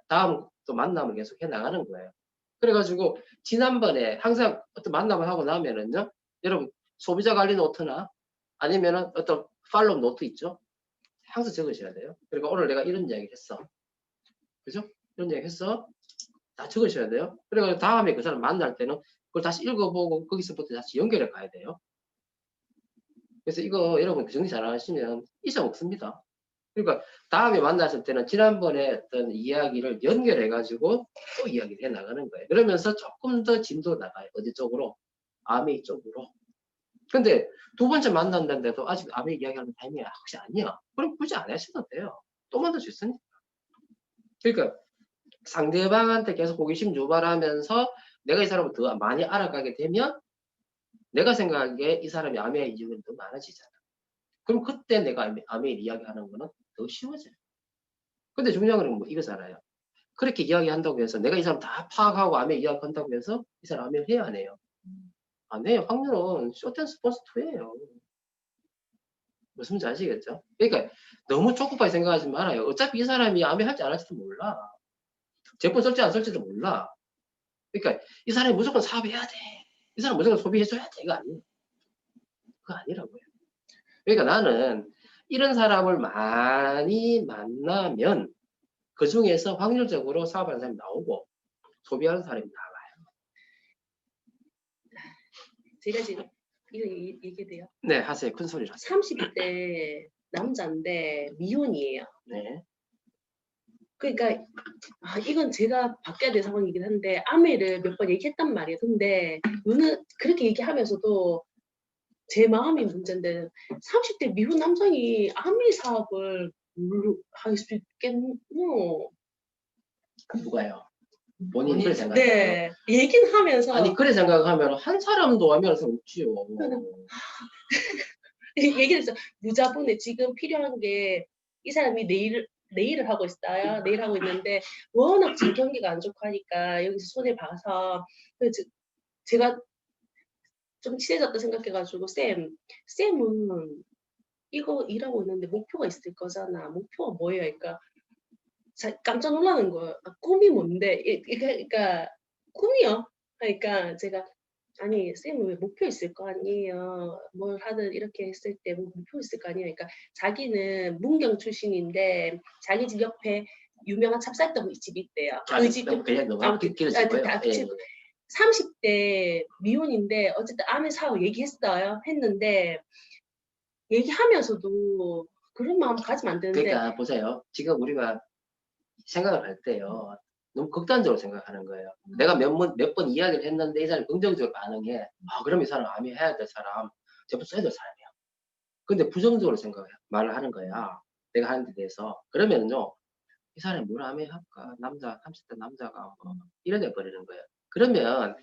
다음 또 만남을 계속 해 나가는 거예요. 그래가지고 지난번에 항상 어떤 만남을 하고 나면은요, 여러분 소비자 관리 노트나 아니면은 어떤 팔로우 노트 있죠? 항상 적으셔야 돼요. 그리고 오늘 내가 이런 이야기 했어. 그죠? 이런 이야기 했어. 다 적으셔야 돼요. 그리고 다음에 그 사람 만날 때는 그걸 다시 읽어보고 거기서부터 다시 연결해 가야 돼요. 그래서 이거 여러분 정리 잘 하시면 잊어먹습니다. 그러니까 다음에 만났을 때는 지난번에 어떤 이야기를 연결해 가지고 또 이야기를 해 나가는 거예요. 그러면서 조금 더 진도 나가요. 어디 쪽으로? 아메이 쪽으로. 근데 두 번째 만난다는데도 아직 아메이 이야기하는 타이밍이 혹시 아니야. 그럼 굳이 안 하셔도 돼요. 또 만날 수 있으니까. 그러니까 상대방한테 계속 호기심 유발하면서 내가 이 사람을 더 많이 알아가게 되면 내가 생각하기에 이 사람이 아메이 이유가 더 많아지잖아. 그럼 그때 내가 아메이 이야기하는 거는 더 쉬워져요. 근데 중요한 건 뭐 이거잖아요. 그렇게 이야기한다고 해서 내가 이 사람 다 파악하고 아메 이야기한다고 해서 이 사람 아메를 해야 안 해요? 안 해요. 확률은 쇼텐스포스 2예요. 무슨 말인지 아시겠죠? 그러니까 너무 초급하게 생각하지 말아요. 어차피 이 사람이 아메 할지 안 할지도 몰라. 제품 쓸지 안 쓸지도 몰라. 그러니까 이 사람이 무조건 사업해야 돼. 이 사람 무조건 소비해줘야 돼. 이거 아니에요. 그거 아니라고요. 그러니까 나는 이런 사람을 많이 만나면 그 중에서 확률적으로 사업하는 사람이 나오고 소비하는 사람이 나와요. 제가 지금 이거 얘기돼요. 네, 하세요. 큰 소리로 하세요. 30대 남자인데 미혼이에요. 네. 그러니까 이건 제가 바뀌어야 될 상황이긴 한데 아메를 몇 번 얘기했단 말이에요. 근데 눈은 그렇게 얘기하면서도 제 마음이 문제인데 30대 미혼 남성이 아메 사업을 할 수 있겠노? 누가요? 본인이 그래 생각해요. 네, 얘긴 하면서 아니 그래 생각하면 한 사람도 하면 없지요. 얘기를 해서 무자본에 지금 필요한 게 이 사람이 네일을 하고 있어요. 네일 하고 있는데 워낙 지금 경기가 안 좋고 하니까 여기서 손해 봐서 제가 좀 친해졌다 생각해가지고 쌤은 이거 일하고 있는데 목표가 있을 거잖아. 목표가 뭐예요? 그러니까 깜짝 놀라는 거예요. 꿈이 뭔데? 그러니까 꿈이요. 그러니까 제가 아니 쌤은 왜 목표 있을 거 아니에요. 뭘 하든 이렇게 했을 때 목표 있을 거 아니에요. 그러니까 자기는 문경 출신인데 자기 집 옆에 유명한 찹쌀떡 집이 있대요. 그 집 그냥 너무 길어질 거예요. 30대 미혼인데 어쨌든 아내 사업 얘기했어요. 했는데 얘기하면서도 그런 마음 가지면 안 되는데 그러니까 보세요. 지금 우리가 생각을 할 때요. 너무 극단적으로 생각하는 거예요. 내가 몇 번 이야기를 했는데 이 사람이 긍정적으로 반응해. 아, 그럼 이 사람 암이 해야 될 사람, 제품 써야 될 사람이야. 근데 부정적으로 생각해. 말을 하는 거야. 내가 하는 데 대해서. 그러면요. 이 사람이 뭘 암에 할까? 남자, 30대 남자가 뭐 이래 버리는 거예요. 그러면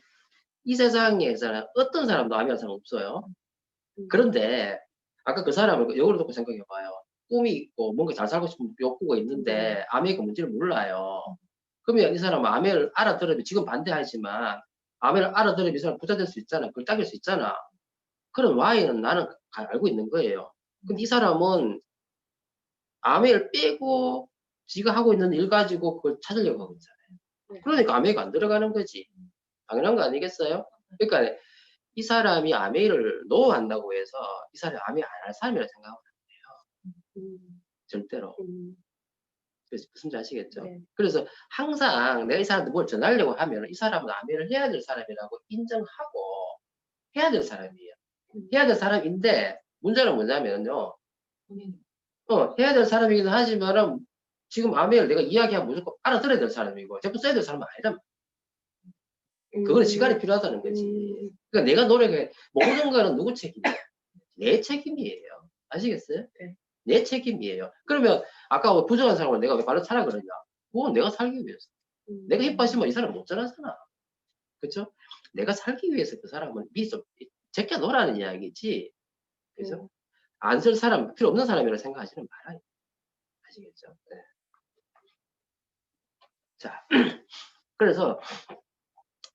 이 세상에서는 어떤 사람도 암이 할 사람 없어요. 그런데 아까 그 사람을 역으로 듣고 생각해 봐요. 꿈이 있고 뭔가 잘 살고 싶은 욕구가 있는데 아메가 뭔지를 몰라요. 그러면 이 사람은 아메를 알아들으면 지금 반대하지만 아메를 알아들으면 이 사람 부자 될 수 있잖아. 그걸 따길 수 있잖아. 그런 Y는 나는 알고 있는 거예요. 근데 이 사람은 아메를 빼고 지가 하고 있는 일 가지고 그걸 찾으려고 하고 있잖아요. 그러니까 아메가 안 들어가는 거지. 당연한 거 아니겠어요? 그러니까 이 사람이 아메이를 노한다고 해서 이 사람이 아메이 안 할 사람이라 생각하면 안 돼요. 절대로. 그래서 무슨 말 아시겠죠? 네. 그래서 항상 내가 이 사람한테 뭘 전하려고 하면 이 사람은 아메이를 해야 될 사람이라고 인정하고 해야 될 사람이에요. 해야 될 사람인데 문제는 뭐냐면요. 해야 될 사람이기도 하지만은 지금 아메이를 내가 이야기하면 무조건 알아들어야 될 사람이고 제품 써야 될 사람은 아니란 말이야. 그건 시간이 필요하다는 거지. 그러니까 내가 노력해. 모든 거는 누구 책임이야? 내 책임이에요. 아시겠어요? 네. 내 책임이에요. 그러면 아까 부정한 사람을 내가 왜 발로 차라 그러냐? 그건 내가 살기 위해서. 내가 힘 빠지면 이 사람 못 전하잖아. 그렇죠? 내가 살기 위해서 그 사람은 미소 제껴 놓으라는 이야기지. 그죠? 안 쓸 사람, 필요 없는 사람이라고 생각하지는 말아요. 아시겠죠? 네. 자, 그래서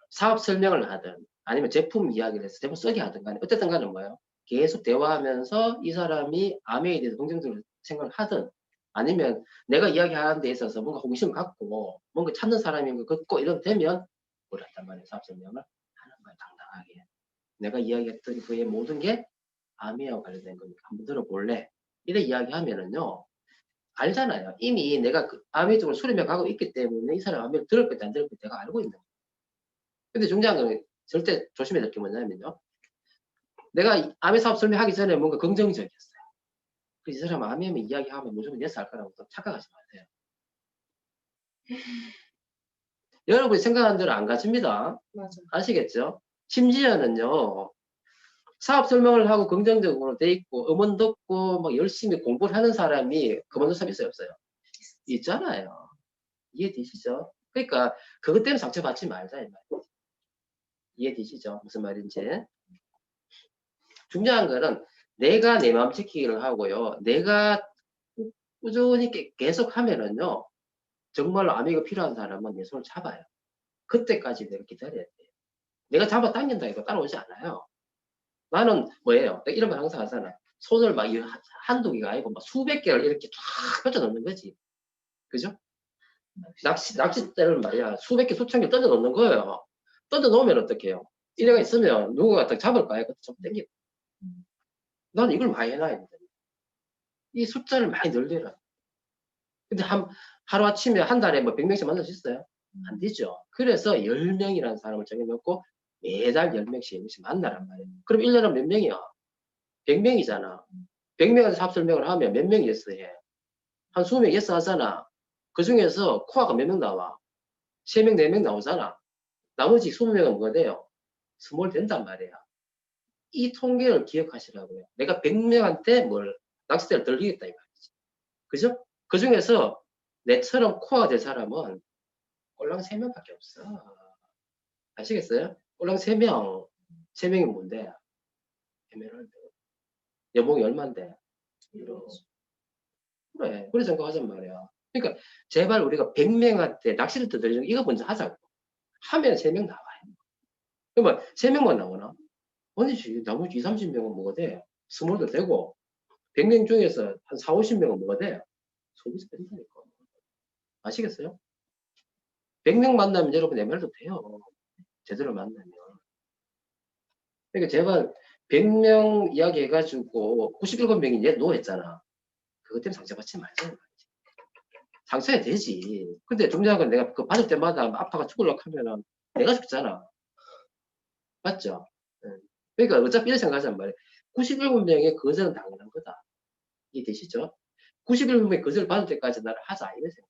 사업 설명을 하든 아니면 제품 이야기를 해서 제품 쓰게 하든 간에 어쨌든 간에 뭐예요? 계속 대화하면서 이 사람이 아메에 대해서 긍정적으로 생각을 하든 아니면 내가 이야기하는 데 있어서 뭔가 호기심을 갖고 뭔가 찾는 사람인 거 걷고 이런 되면 뭘 한단 말이에요. 사업 설명을 하는 거예요. 당당하게. 내가 이야기했던 그의 모든 게 아메와 관련된 거니까 한번 들어볼래? 이래 이야기하면은요. 알잖아요. 이미 내가 그 아메 쪽으로 수렴해 가고 있기 때문에 이 사람 아메를 들을 건지 안 들을 건지 내가 알고 있는 거예요. 근데 중요한 건 절대 조심해야 될 게 뭐냐면요. 내가 아메 사업 설명하기 전에 뭔가 긍정적이었어요. 그래서 이 사람 아메면 이야기하면 무조건 yes 할 거라고 또 착각하지 마세요. 여러분이 생각하는 대로 안 가집니다. 맞아. 아시겠죠? 심지어는요. 사업 설명을 하고 긍정적으로 돼 있고 음원 듣고 막 열심히 공부를 하는 사람이 그만둔 사람이 있어요, 없어요? 있잖아요. 이해되시죠? 그러니까 그것 때문에 상처받지 말자 이 말이에요. 이해되시죠? 무슨 말인지. 중요한 거는 내가 내 마음 지키기를 하고요. 내가 꾸준히 계속 하면은요. 정말로 아미가 필요한 사람은 내 손을 잡아요. 그때까지 내가 기다려야 돼요. 내가 잡아당긴다 이거 따라오지 않아요. 나는 뭐예요? 내가 이런 말 항상 하잖아. 손을 막 한두 개가 아니고 막 수백 개를 이렇게 쫙 펼쳐 놓는 거지. 그죠? 낚싯대를 말이야. 수백 개, 수천 개 던져 놓는 거예요. 던져 놓으면 어떡해요? 이래가 있으면 누구가 딱 잡을까요? 그때 좀 땡기고. 나는 이걸 많이 해놔야 돼. 이 숫자를 많이 늘려라. 근데 하루아침에 한 달에 뭐 100명씩 만날 수 있어요? 안 되죠. 그래서 10명이라는 사람을 정해놓고 매달 10명씩 만나란 말이에요. 그럼 1년은 몇 명이야? 100명이잖아. 100명에서 사업 설명을 하면 몇 명이 예스 해? 한 20명 예스 하잖아. 그 중에서 코아가 몇 명 나와? 3명, 4명 나오잖아. 나머지 20명은 뭐가 돼요? 스몰 된단 말이야. 이 통계를 기억하시라고요. 내가 100명한테 뭘 낚싯대를 들리겠다 이 말이지. 그죠? 그 중에서 내처럼 코어가 될 사람은 꼴랑 3명밖에 없어. 아시겠어요? 꼴랑 3명. 3명이 뭔데? 에메랄드. 연봉이 얼만데? 그래. 그래 생각하잔 말이야. 그러니까 제발 우리가 100명한테 낚시를 들리는 거 이거 먼저 하자고. 하면 3명 나와요. 그러면 3명만 나오나? 아니지. 나머지 20, 30명은 뭐가 돼? 스몰도 되고 100명 중에서 한 4, 50명은 뭐가 돼? 소비자 된다니까. 아시겠어요? 100명 만나면 여러분 에메랄드 돼요. 제대로 만나면. 그러니까 제발 100명 이야기 해가지고 97명이 얘 노했잖아. 그것 때문에 상처받지 말자. 상처야 되지. 근데 중요한 건 내가 그 받을 때마다 아파가 죽으려고 하면은 내가 죽잖아. 맞죠? 그러니까 어차피 이렇게 생각하자는 말이에요. 97명의 거절은 당연한 거다. 이해되시죠? 97명의 거절을 받을 때까지 나를 하자. 이런 생각.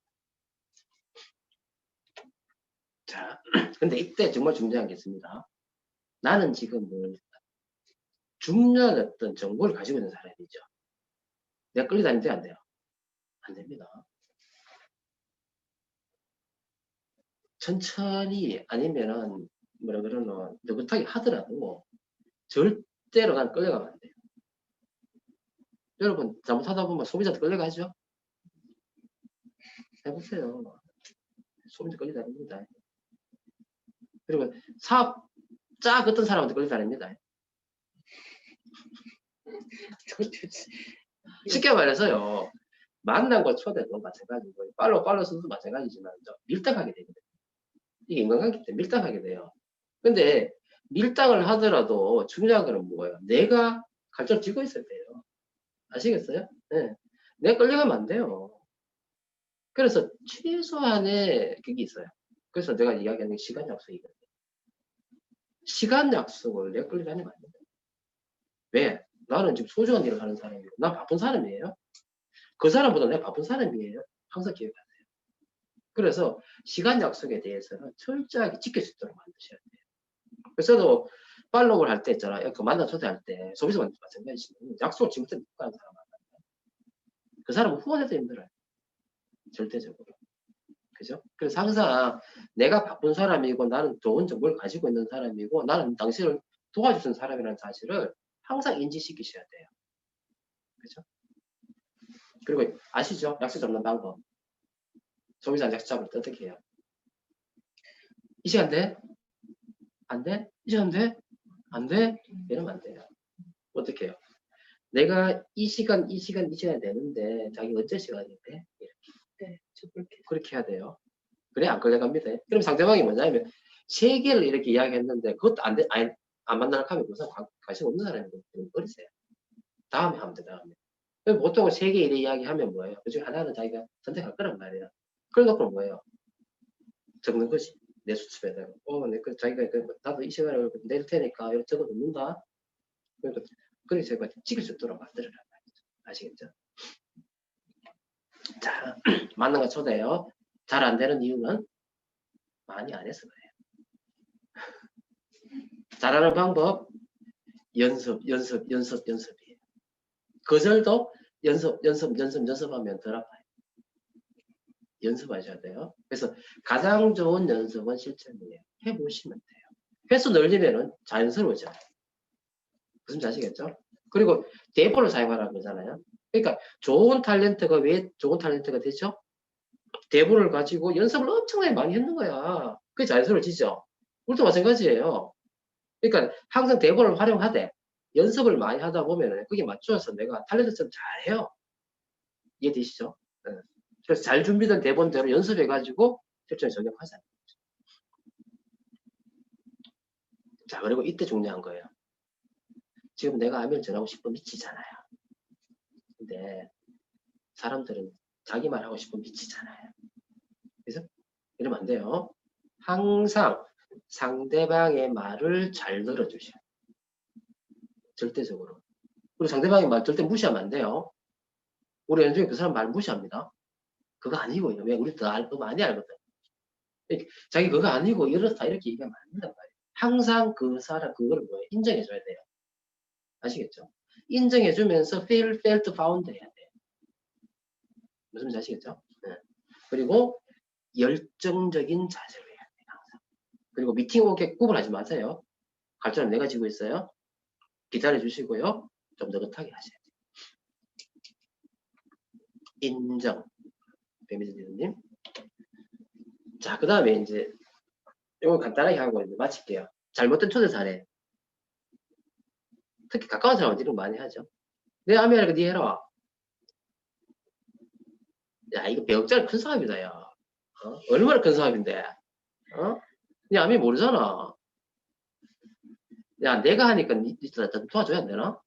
자, 근데 이때 정말 중요한 게 있습니다. 나는 지금 뭐 중요한 어떤 정보를 가지고 있는 사람이죠. 내가 끌려다니면 안 돼요? 안 됩니다. 천천히 아니면은 뭐라 그러노 느긋하게 하더라도 절대로 난 끌려가면 안 돼요. 여러분 잘못하다 보면 소비자한테 끌려가죠? 해보세요. 소비자 끌려다닙니다. 그리고 사업자 어떤 사람한테 끌려다닙니다. 쉽게 말해서요. 만남과 초대도 마찬가지고 팔로우 순도 마찬가지지만 밀당하게 되거든요. 이게 인간관계 때문에 밀당하게 돼요. 근데 밀당을 하더라도 중요한 거는 뭐예요? 내가 갈증을 쥐고 있어야 돼요. 아시겠어요? 네. 내가 끌려가면 안 돼요. 그래서 최소한의 그게 있어요. 그래서 내가 이야기하는 게 시간 약속이거든요. 시간 약속을 내가 끌려다니면 안 돼요. 왜? 나는 지금 소중한 일을 하는 사람이고 난 바쁜 사람이에요. 그 사람보다 내가 바쁜 사람이에요. 항상 기억하세요. 그래서 시간 약속에 대해서는 철저하게 지킬 수 있도록 만드셔야 돼요. 그래서 팔로우를 할 때 있잖아요. 그 만나 초대할 때 소비자만 마찬가지지만 약속을 지금부터 못 가는 사람 만나요. 그 사람은 후원해도 힘들어요. 절대적으로. 그죠? 그래서 항상 내가 바쁜 사람이고 나는 좋은 정보를 가지고 있는 사람이고 나는 당신을 도와주는 사람이라는 사실을 항상 인지시키셔야 돼요. 그죠? 그리고 아시죠? 약속 잡는 방법. 소비자 약속 잡을 때 어떻게 해요? 이 시간 돼? 안 돼? 이 시간 돼? 안 돼? 이러면 안 돼요. 어떻게 해요? 내가 이 시간 되는데 자기 언제 시간이 돼? 네, 저 그렇게 해야 돼요. 그래 안 걸려갑니다. 그럼 상대방이 뭐냐면 세 개를 이렇게 이야기했는데 그것도 안 돼, 안 만나는 하면 우선 관심 없는 사람이고 버리세요. 다음에 하면 돼, 다음에. 보통 세 개 이렇게 이야기하면 뭐예요? 그 중에 하나는 자기가 선택할 거란 말이에요. 그런 것도 뭐예요? 적는 거지. 내 수첩에다가. 자기가 나도 이 시간에 낼 테니까 이렇게 적어 놓는다. 그러니까 그렇게 제가 찍을 수 있도록 만들어라. 아시겠죠? 자, 맞는 거 초대요. 잘 안 되는 이유는 많이 안 해서 그래요. 잘하는 방법, 연습이에요. 거절도 연습하면 덜 아파요. 연습하셔야 돼요. 그래서 가장 좋은 연습은 실천이에요. 해보시면 돼요. 횟수 늘리면은 자연스러워져요. 무슨 지 아시겠죠? 그리고 대본을 사용하라는 거잖아요. 그러니까 좋은 탤런트가 왜 좋은 탤런트가 되죠? 대본을 가지고 연습을 엄청나게 많이 했는 거야. 그게 자연스러워지죠. 우리도 마찬가지예요. 그러니까 항상 대본을 활용하되 연습을 많이 하다 보면 그게 맞춰서 내가 탤런트처럼 잘해요. 이해되시죠? 네. 그래서 잘 준비된 대본대로 연습해가지고 실전에 적용하자. 자, 그리고 이때 중요한 거예요. 지금 내가 하면 전하고 싶어 미치잖아요. 근데 사람들은 자기 말 하고 싶어 미치잖아요. 그래서 이러면 안 돼요. 항상 상대방의 말을 잘 들어주셔요. 절대적으로. 그리고 상대방의 말 절대 무시하면 안 돼요. 우리 연중에 그 사람 말 무시합니다. 그거 아니고요. 왜 우리 더 많이 알거든. 자기 그거 아니고 이렇다 이렇게 얘기하면 안 된단 말이에요. 항상 그 사람 그거를 뭐예요? 인정해줘야 돼요. 아시겠죠? 인정해주면서 felt found 해야 돼요. 무슨 말인지 아시겠죠? 네. 그리고 열정적인 자세로 해야 돼요. 항상. 그리고 미팅 오게 구분하지 마세요. 갈증은 내가 지고 있어요. 기다려 주시고요. 좀 느긋하게 하셔야 돼요. 인정. 배미진님. 자, 그 다음에 이제 이거 간단하게 하고 이제 마칠게요. 잘못된 초대 사례. 특히 가까운 사람한테 이런 거 많이 하죠. 내 아미야니까 니 해라. 야, 이거 배역자는 큰 사업이다, 야. 얼마나 큰 사업인데. 니 아미 모르잖아. 야, 내가 하니까 니 도와줘야 안 되나?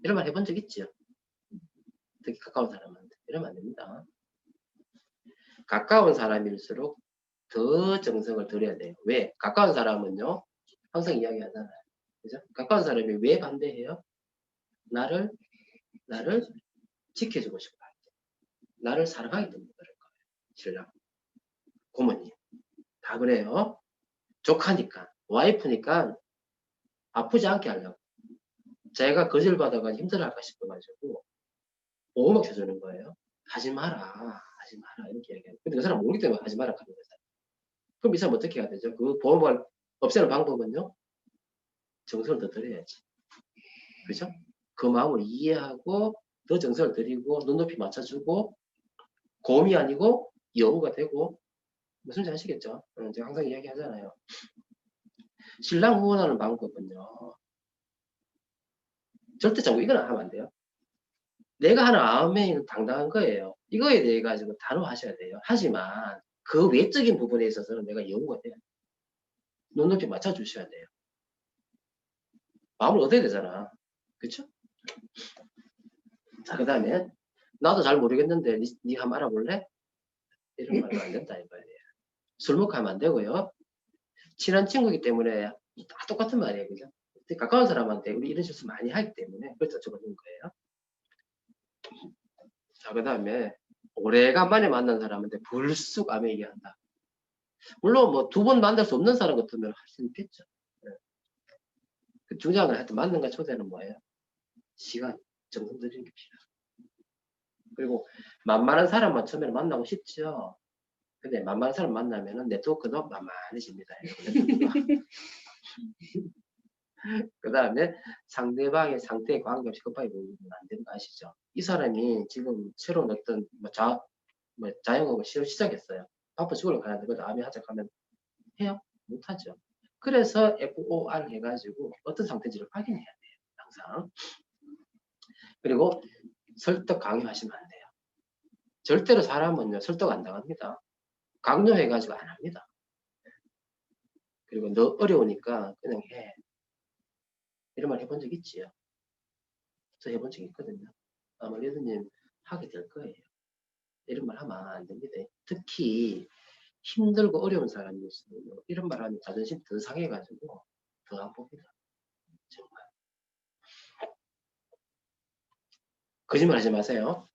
이런 말 해본 적 있죠? 특히 가까운 사람한테. 이러면 안 됩니다. 가까운 사람일수록 더 정성을 들여야 돼요. 왜? 가까운 사람은요, 항상 이야기하잖아요. 그죠? 가까운 사람이 왜 반대해요? 나를 지켜주고 싶어. 나를 사랑하기 때문에 그럴 거예요. 신랑, 고모님. 다 그래요. 조카니까, 와이프니까 아프지 않게 하려고. 제가 거절받아가 힘들어할까 싶어가지고 보호막 쳐주는 거예요. 하지 마라, 하지 마라 이렇게 얘기해요. 근데 그 사람 모르기 때문에 하지 마라 하는 거예요. 그럼 이 사람 어떻게 해야 되죠? 그 보호막을 없애는 방법은요? 정성을 더 들여야지. 그죠? 그 마음을 이해하고 더 정성을 들이고 눈높이 맞춰주고 고음이 아니고 여우가 되고 무슨지 아시겠죠? 제가 항상 이야기하잖아요. 신랑 후원하는 방법은요. 절대 자꾸 이거는 하면 안 돼요. 내가 하는 아멘은 당당한 거예요. 이거에 대해 가지고 단호하셔야 돼요. 하지만 그 외적인 부분에 있어서는 내가 여우가 돼요. 눈높이 맞춰주셔야 돼요. 마음을 얻어야 되잖아. 그쵸? 자, 그 다음에 나도 잘 모르겠는데 니 한번 알아볼래? 이런 말도 안 된다 이 말이에요. 술 먹고 하면 안 되고요. 친한 친구이기 때문에 다 똑같은 말이에요. 그죠? 가까운 사람한테 우리 이런 실수 많이 하기 때문에 그래서 적어놓은 거예요. 자, 그 다음에 오래간만에 만난 사람한테 불쑥 암에 얘기한다. 물론 뭐 두 번 만날 수 없는 사람 같으면 할 수 있겠죠. 네. 그 중요한 하여튼 만남과 초대는 뭐예요? 시간, 정성 들이는 게 필요해요. 그리고 만만한 사람만 처음에는 만나고 싶죠. 근데 만만한 사람 만나면은 네트워크도 만만해집니다. 그 다음에 상대방의 상태에 관계없이 급하게 보이면 안 되는 거 아시죠? 이 사람이 지금 새로운 어떤 자영업을 시작했어요. 바쁜 시골로 가는데 그것도 암에 하자 하면 해요? 못하죠. 그래서 FOR 해가지고 어떤 상태인지를 확인해야 돼요. 항상. 그리고 설득 강요하시면 안 돼요. 절대로 사람은요 설득 안 당합니다. 강요해가지고 안 합니다. 그리고 너 어려우니까 그냥 해. 이런 말 해본 적 있지요? 저 해본 적 있거든요. 아마 리더님 하게 될 거예요. 이런 말 하면 안 됩니다. 특히 힘들고 어려운 사람이 있으면 이런 말 하면 자존심 더 상해가지고 더 안 봅니다. 정말. 거짓말 하지 마세요.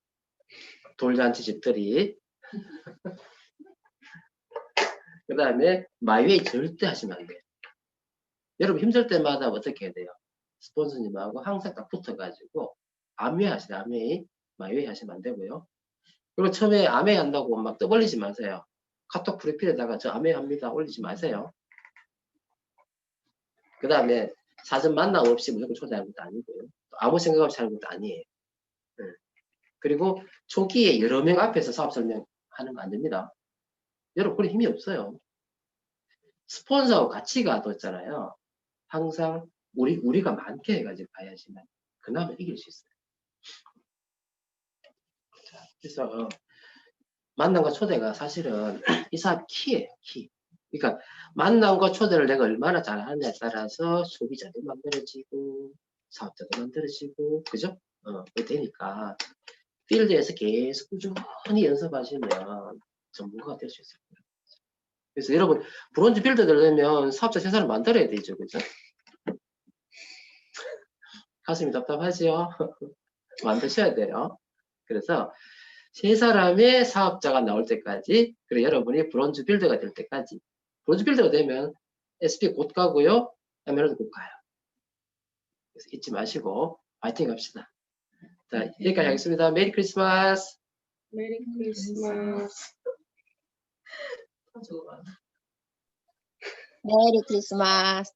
돌잔치 집들이. 그 다음에 마이웨이 절대 하시면 안 돼요. 여러분 힘들 때마다 어떻게 해야 돼요? 스폰서님하고 항상 딱 붙어가지고 암웨이 하시죠. 암웨이. 마이웨이 하시면 안 되고요. 그리고 처음에 암웨이 한다고 막 떠벌리지 마세요. 카톡 프로필에다가 저 암웨이 합니다. 올리지 마세요. 그 다음에 사전 만남 없이 무조건 초대하는 것도 아니고요. 아무 생각 없이 하는 것도 아니에요. 그리고 초기에 여러 명 앞에서 사업 설명하는 거 안 됩니다. 여러분 그런 힘이 없어요. 스폰서하고 같이 가도 있잖아요. 항상 우리가 많게 해가지고 가야지만 그나마 이길 수 있어요. 자, 그래서 만남과 초대가 사실은 이 사업 키예요. 키. 그러니까 만남과 초대를 내가 얼마나 잘하느냐에 따라서 소비자도 만들어지고 사업자도 만들어지고 그죠? 그게 되니까 필드에서 계속 꾸준히 연습하시면 전문가가 될 수 있어요. 그래서 여러분 브론즈 필드 되려면 사업자 세 사람 만들어야 되죠. 그죠? 가슴이 답답하지요? 만드셔야 돼요. 그래서 세 사람의 사업자가 나올 때까지 그리고 여러분이 브론즈 빌더가 될 때까지 브론즈 빌더가 되면 SP 곧 가고요. 에메랄드 곧 가요. 그래서 잊지 마시고 파이팅 합시다. 자, 여기까지 하겠습니다. 메리 크리스마스. 메리 크리스마스. 메리 크리스마스.